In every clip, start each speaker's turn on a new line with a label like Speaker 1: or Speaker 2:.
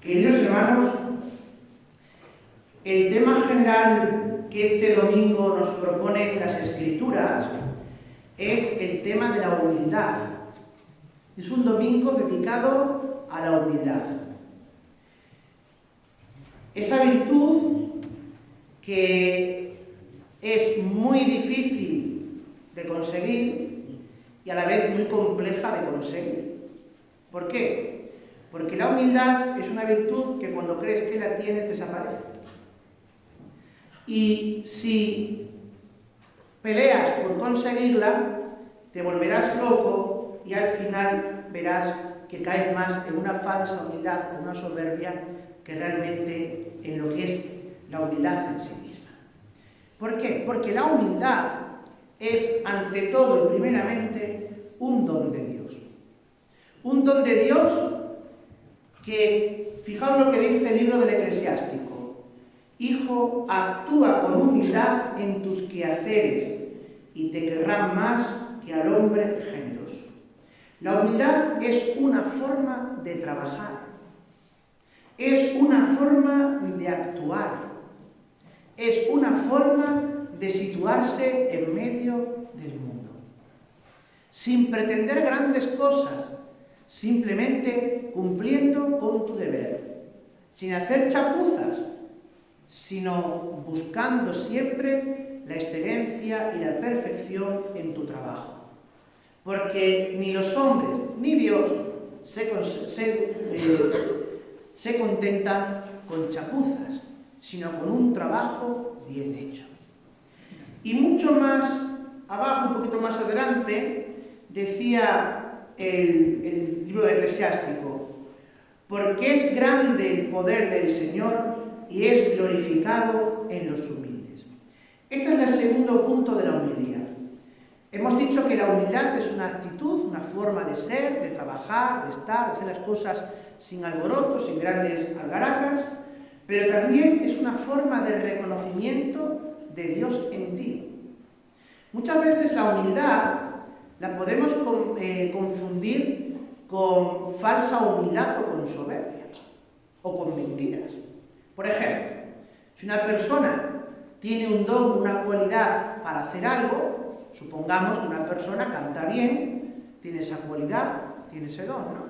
Speaker 1: Queridos hermanos, el tema general que este domingo nos proponen las Escrituras es el tema de la humildad. Es un domingo dedicado a la humildad. Esa virtud que es muy difícil de conseguir y a la vez muy compleja de conseguir. ¿Por qué? Porque la humildad es una virtud que cuando crees que la tienes desaparece. Y si peleas por conseguirla, te volverás loco y al final verás que caes más en una falsa humildad, en una soberbia, que realmente en lo que es la humildad en sí misma. ¿Por qué? Porque la humildad es, ante todo y primeramente, un don de Dios. Un don de Dios que, fijaos lo que dice el libro del Eclesiástico: Hijo, actúa con humildad en tus quehaceres y te querrán más que al hombre generoso. La humildad es una forma de trabajar, es una forma de actuar, es una forma de situarse en medio del mundo, sin pretender grandes cosas, simplemente cumpliendo con tu deber, sin hacer chapuzas, sino buscando siempre la excelencia y la perfección en tu trabajo. Porque ni los hombres ni Dios se contentan con chapuzas, sino con un trabajo bien hecho. Y mucho más abajo, un poquito más adelante, decía el libro de Eclesiástico: porque es grande el poder del Señor y es glorificado en los humildes. Este es el segundo punto de la humildad. Hemos dicho que la humildad es una actitud, una forma de ser, de trabajar, de estar, de hacer las cosas sin alborotos, sin grandes algaracas, pero también es una forma de reconocimiento de Dios en ti. Muchas veces la humildad la podemos confundir con falsa humildad o con soberbia, o con mentiras. Por ejemplo, si una persona tiene un don, una cualidad para hacer algo, supongamos que una persona canta bien, tiene esa cualidad, tiene ese don, ¿no?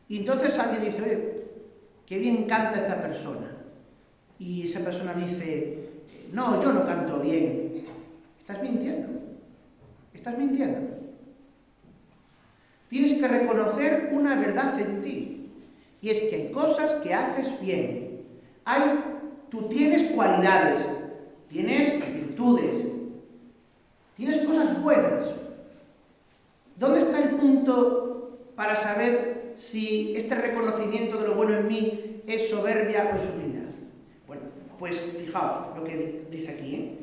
Speaker 1: Y entonces alguien dice: oye, qué bien canta esta persona. Y esa persona dice: no, yo no canto bien. Estás mintiendo. Estás mintiendo. Tienes que reconocer una verdad en ti, y es que hay cosas que haces bien. Tú tienes cualidades, tienes virtudes, tienes cosas buenas. ¿Dónde está el punto para saber si este reconocimiento de lo bueno en mí es soberbia o es humildad? Bueno, pues fijaos lo que dice aquí, ¿eh?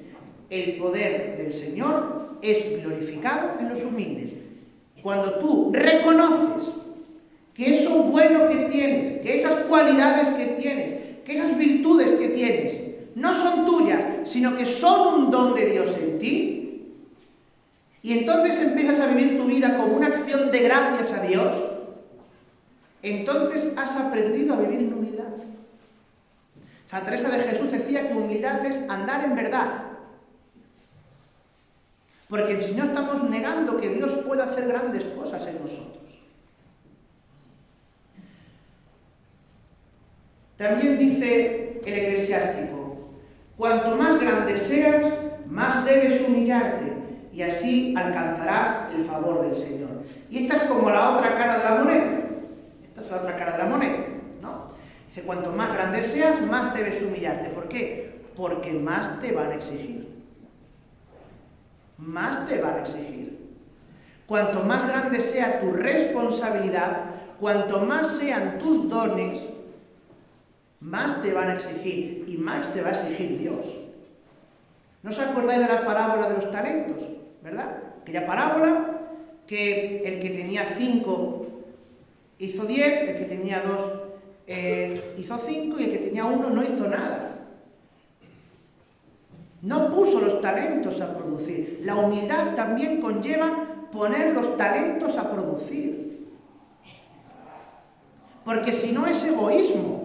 Speaker 1: El poder del Señor es glorificado en los humildes. Cuando tú reconoces que eso bueno que tienes, que esas cualidades que tienes, que esas virtudes que tienes no son tuyas, sino que son un don de Dios en ti, y entonces empiezas a vivir tu vida como una acción de gracias a Dios, entonces has aprendido a vivir en humildad. Santa Teresa de Jesús decía que humildad es andar en verdad. Porque si no, estamos negando que Dios pueda hacer grandes cosas en nosotros. También dice el Eclesiástico: cuanto más grande seas, más debes humillarte, y así alcanzarás el favor del Señor. Y esta es como la otra cara de la moneda. Esta es la otra cara de la moneda, ¿no? Dice: cuanto más grande seas, más debes humillarte. ¿Por qué? Porque más te van a exigir. Más te van a exigir. Cuanto más grande sea tu responsabilidad, cuanto más sean tus dones, más te van a exigir, y más te va a exigir Dios. ¿No os acordáis de la parábola de los talentos? ¿Verdad? Aquella parábola que el que tenía 5 hizo 10, el que tenía 2 hizo 5 y el que tenía 1 no hizo nada. No puso los talentos a producir. La humildad también conlleva poner los talentos a producir. Porque si no es egoísmo.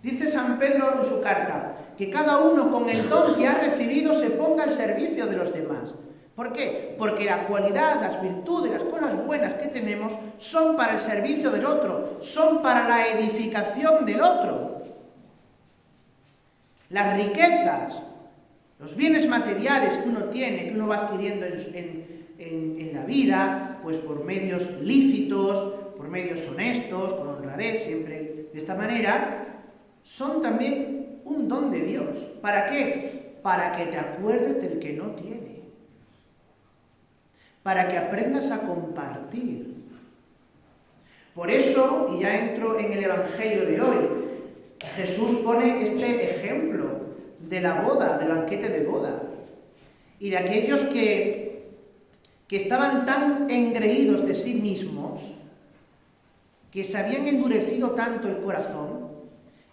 Speaker 1: Dice San Pedro en su carta, que cada uno con el don que ha recibido se ponga al servicio de los demás. ¿Por qué? Porque la cualidad, las virtudes, las cosas buenas que tenemos son para el servicio del otro, son para la edificación del otro. Las riquezas, los bienes materiales que uno tiene, que uno va adquiriendo en la vida, pues por medios lícitos, por medios honestos, con honradez, siempre de esta manera, son también un don de Dios. ¿Para qué? Para que te acuerdes del que no tiene. Para que aprendas a compartir. Por eso, y ya entro en el Evangelio de hoy, Jesús pone este ejemplo de la boda, del banquete de boda, y de aquellos que estaban tan engreídos de sí mismos, que se habían endurecido tanto el corazón,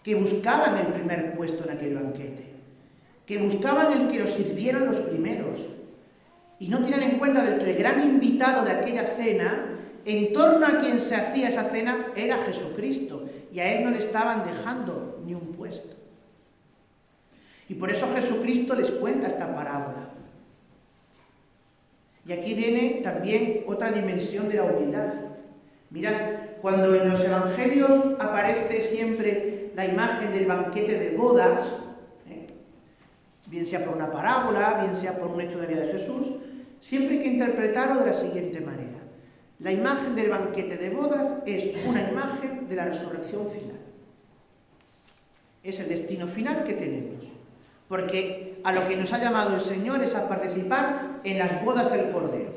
Speaker 1: que buscaban el primer puesto en aquel banquete, que buscaban el que los sirvieran los primeros, y no tenían en cuenta de que el gran invitado de aquella cena, en torno a quien se hacía esa cena, era Jesucristo, y a él no le estaban dejando ni un puesto. Y por eso Jesucristo les cuenta esta parábola. Y aquí viene también otra dimensión de la humildad. Mirad, cuando en los evangelios aparece siempre la imagen del banquete de bodas, bien sea por una parábola, bien sea por un hecho de la vida de Jesús, siempre hay que interpretarlo de la siguiente manera. La imagen del banquete de bodas es una imagen de la resurrección final. Es el destino final que tenemos. Porque a lo que nos ha llamado el Señor es a participar en las bodas del Cordero.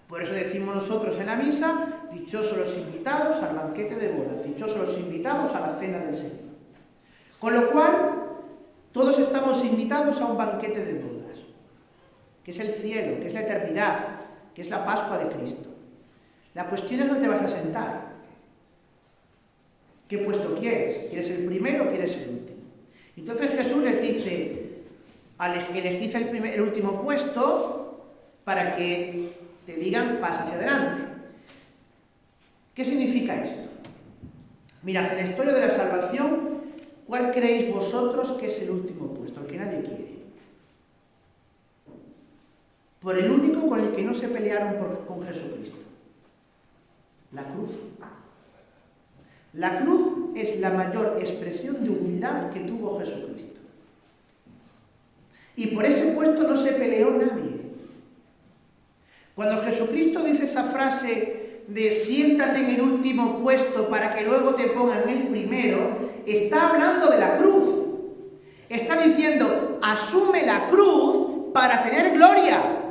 Speaker 1: Por eso decimos nosotros en la misa, dichosos los invitados al banquete de bodas, dichosos los invitados a la cena del Señor. Con lo cual, todos estamos invitados a un banquete de bodas, que es el cielo, que es la eternidad, que es la Pascua de Cristo. La cuestión es dónde te vas a sentar. ¿Qué puesto quieres? ¿Quieres el primero o quieres el último? Entonces Jesús les dice, elegid el último puesto para que te digan, pasa hacia adelante. ¿Qué significa esto? Mirad, en la historia de la salvación, ¿cuál creéis vosotros que es el último puesto, el que nadie quiere? Por el único con el que no se pelearon con Jesucristo. La cruz. La cruz es la mayor expresión de humildad que tuvo Jesucristo. Y por ese puesto no se peleó nadie. Cuando Jesucristo dice esa frase de siéntate en el último puesto para que luego te pongan el primero, está hablando de la cruz. Está diciendo, asume la cruz para tener gloria.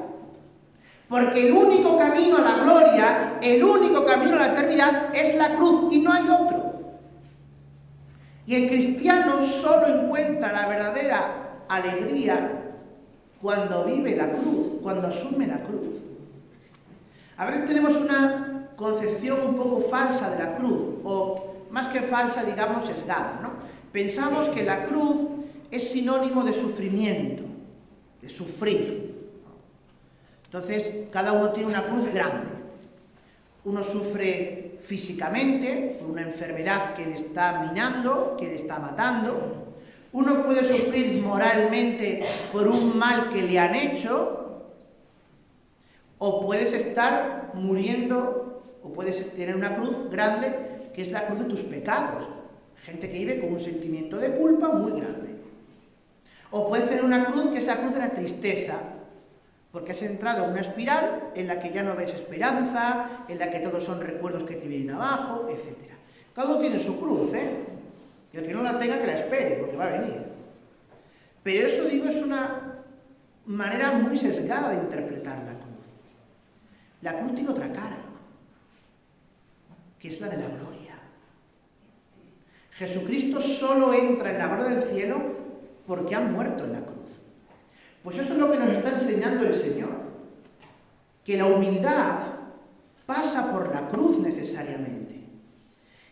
Speaker 1: Porque el único camino a la gloria, el único camino a la eternidad es la cruz y no hay otro. Y el cristiano solo encuentra la verdadera alegría cuando vive la cruz, cuando asume la cruz. A veces tenemos una concepción un poco falsa de la cruz, o más que falsa, digamos, sesgada, ¿no? Pensamos que la cruz es sinónimo de sufrimiento, de sufrir. Entonces, cada uno tiene una cruz grande. Uno sufre físicamente por una enfermedad que le está minando, que le está matando. Uno puede sufrir moralmente por un mal que le han hecho. O puedes estar muriendo, o puedes tener una cruz grande, que es la cruz de tus pecados. Gente que vive con un sentimiento de culpa muy grande. O puedes tener una cruz que es la cruz de la tristeza, porque has entrado en una espiral en la que ya no ves esperanza, en la que todos son recuerdos que te vienen abajo, etc. Cada uno tiene su cruz, y el que no la tenga que la espere, porque va a venir. Pero eso, digo, es una manera muy sesgada de interpretar la cruz. La cruz tiene otra cara, que es la de la gloria. Jesucristo solo entra en la gloria del cielo porque ha muerto en la cruz. Pues eso es lo que nos está enseñando el Señor, que la humildad pasa por la cruz necesariamente.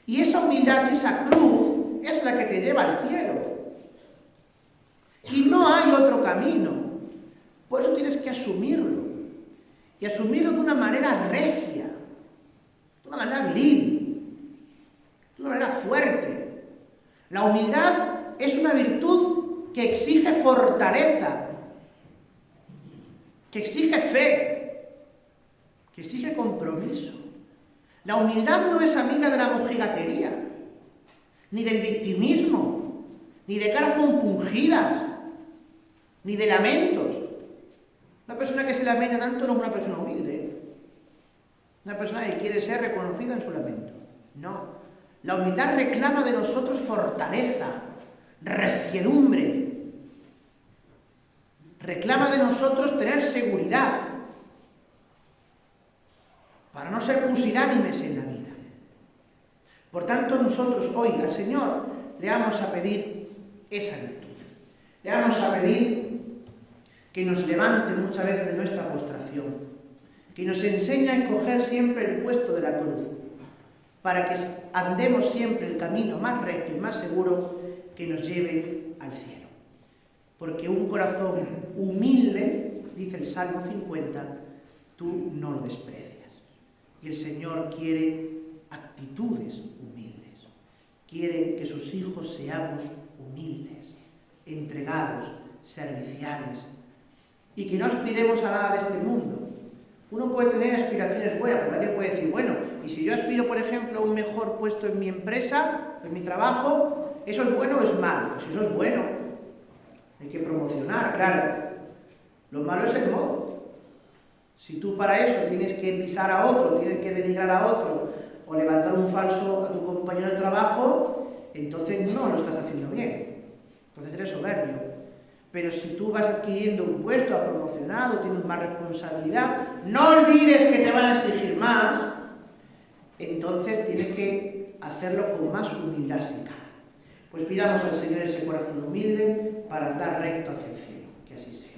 Speaker 1: Y esa humildad, esa cruz, es la que te lleva al cielo. Y no hay otro camino. Por eso tienes que asumirlo. Y asumirlo de una manera recia, de una manera viril, de una manera fuerte. La humildad es una virtud que exige fortaleza, que exige fe, que exige compromiso. La humildad no es amiga de la mojigatería, ni del victimismo, ni de caras compungidas, ni de lamentos. Una persona que se lamenta tanto no es una persona humilde. Una persona que quiere ser reconocida en su lamento. No. La humildad reclama de nosotros fortaleza, reciedumbre. Reclama de nosotros tener seguridad para no ser pusilánimes en la vida. Por tanto, nosotros hoy al Señor le vamos a pedir esa virtud. Le vamos a pedir que nos levante muchas veces de nuestra postración, que nos enseñe a escoger siempre el puesto de la cruz, para que andemos siempre el camino más recto y más seguro que nos lleve al cielo. Porque un corazón humilde, dice el Salmo 50, tú no lo desprecias. Y el Señor quiere actitudes humildes. Quiere que sus hijos seamos humildes, entregados, serviciales, y que no aspiremos a nada de este mundo. Uno puede tener aspiraciones buenas, pero alguien puede decir, bueno, y si yo aspiro, por ejemplo, a un mejor puesto en mi empresa, en mi trabajo, ¿eso es bueno o es malo? Si eso es bueno, hay que promocionar, claro. Lo malo es el modo. Si tú para eso tienes que pisar a otro, tienes que denigrar a otro, o levantar un falso a tu compañero de trabajo, entonces no lo estás haciendo bien. Entonces eres soberbio. Pero si tú vas adquiriendo un puesto, has promocionado, tienes más responsabilidad, no olvides que te van a exigir más, entonces tienes que hacerlo con más humildad si cabe. Pues pidamos al Señor ese corazón humilde para andar recto hacia el cielo. Que así sea.